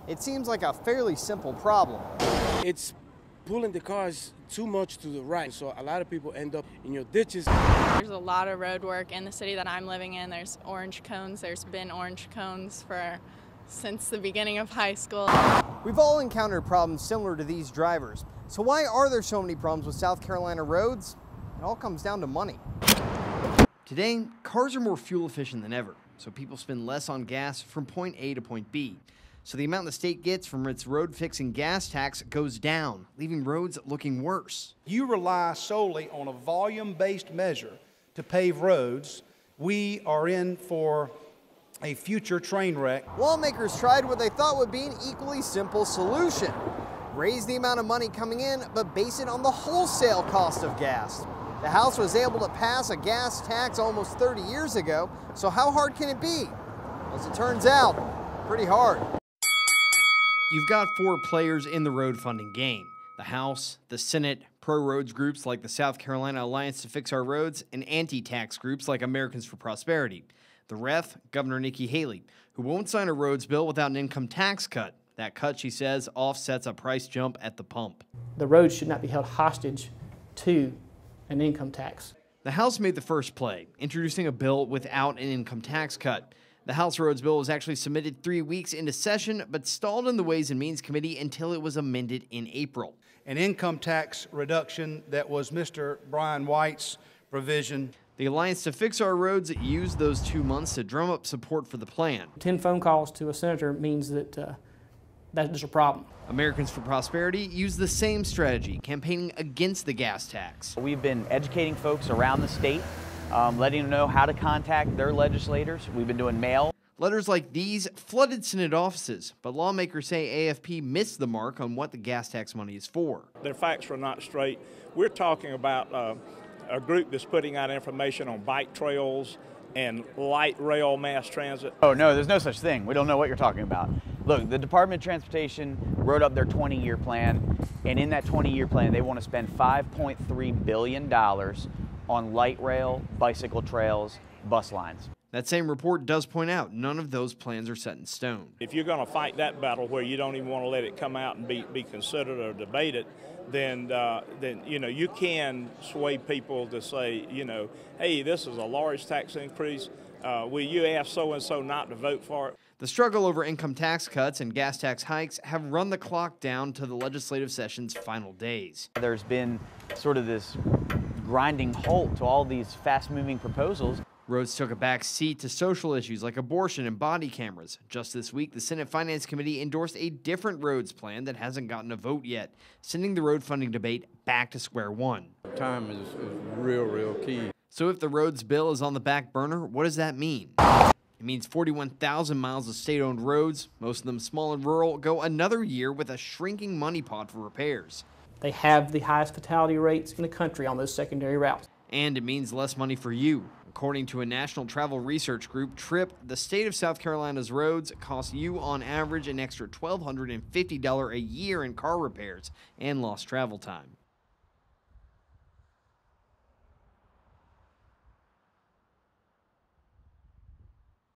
It seems like a fairly simple problem. It's pulling the cars too much to the right, so a lot of people end up in your ditches. There's a lot of road work in the city that I'm living in. There's orange cones. There's been orange cones since the beginning of high school. We've all encountered problems similar to these drivers. So why are there so many problems with South Carolina roads? It all comes down to money. Today, cars are more fuel efficient than ever, so people spend less on gas from point A to point B. So the amount the state gets from its road-fixing gas tax goes down, leaving roads looking worse. You rely solely on a volume-based measure to pave roads. We are in for a future train wreck. Lawmakers tried what they thought would be an equally simple solution. Raise the amount of money coming in, but base it on the wholesale cost of gas. The House was able to pass a gas tax almost 30 years ago, so how hard can it be? As it turns out, pretty hard. You've got four players in the road funding game: the House, the Senate, pro-roads groups like the South Carolina Alliance to Fix Our Roads, and anti-tax groups like Americans for Prosperity. The ref, Governor Nikki Haley, who won't sign a roads bill without an income tax cut. That cut, she says, offsets a price jump at the pump. The roads should not be held hostage to an income tax. The House made the first play, introducing a bill without an income tax cut. The House Roads bill was actually submitted 3 weeks into session, but stalled in the Ways and Means Committee until it was amended in April. An income tax reduction that was Mr. Brian White's provision. The Alliance to Fix Our Roads used those 2 months to drum up support for the plan. 10 phone calls to a senator means that that is a problem. Americans for Prosperity used the same strategy, campaigning against the gas tax. We've been educating folks around the state, letting them know how to contact their legislators. We've been doing mail. Letters like these flooded Senate offices, but lawmakers say AFP missed the mark on what the gas tax money is for. Their facts were not straight. We're talking about a group that's putting out information on bike trails and light rail mass transit. Oh no, there's no such thing. We don't know what you're talking about. Look, the Department of Transportation wrote up their 20-year plan, and in that 20-year plan, they want to spend $5.3 billion on light rail, bicycle trails, bus lines. That same report does point out none of those plans are set in stone. If you're going to fight that battle where you don't even want to let it come out and be considered or debated, then you know, you can sway people to say, you know, hey, this is a large tax increase. Will you ask so-and-so not to vote for it? The struggle over income tax cuts and gas tax hikes have run the clock down to the legislative session's final days. There's been sort of this grinding halt to all these fast-moving proposals. Roads took a back seat to social issues like abortion and body cameras. Just this week, the Senate Finance Committee endorsed a different roads plan that hasn't gotten a vote yet, sending the road funding debate back to square one. Time is real key. So if the roads bill is on the back burner, what does that mean? It means 41,000 miles of state-owned roads, most of them small and rural, go another year with a shrinking money pot for repairs. They have the highest fatality rates in the country on those secondary routes. And it means less money for you. According to a national travel research group, TRIP, the state of South Carolina's roads cost you on average an extra $1,250 a year in car repairs and lost travel time.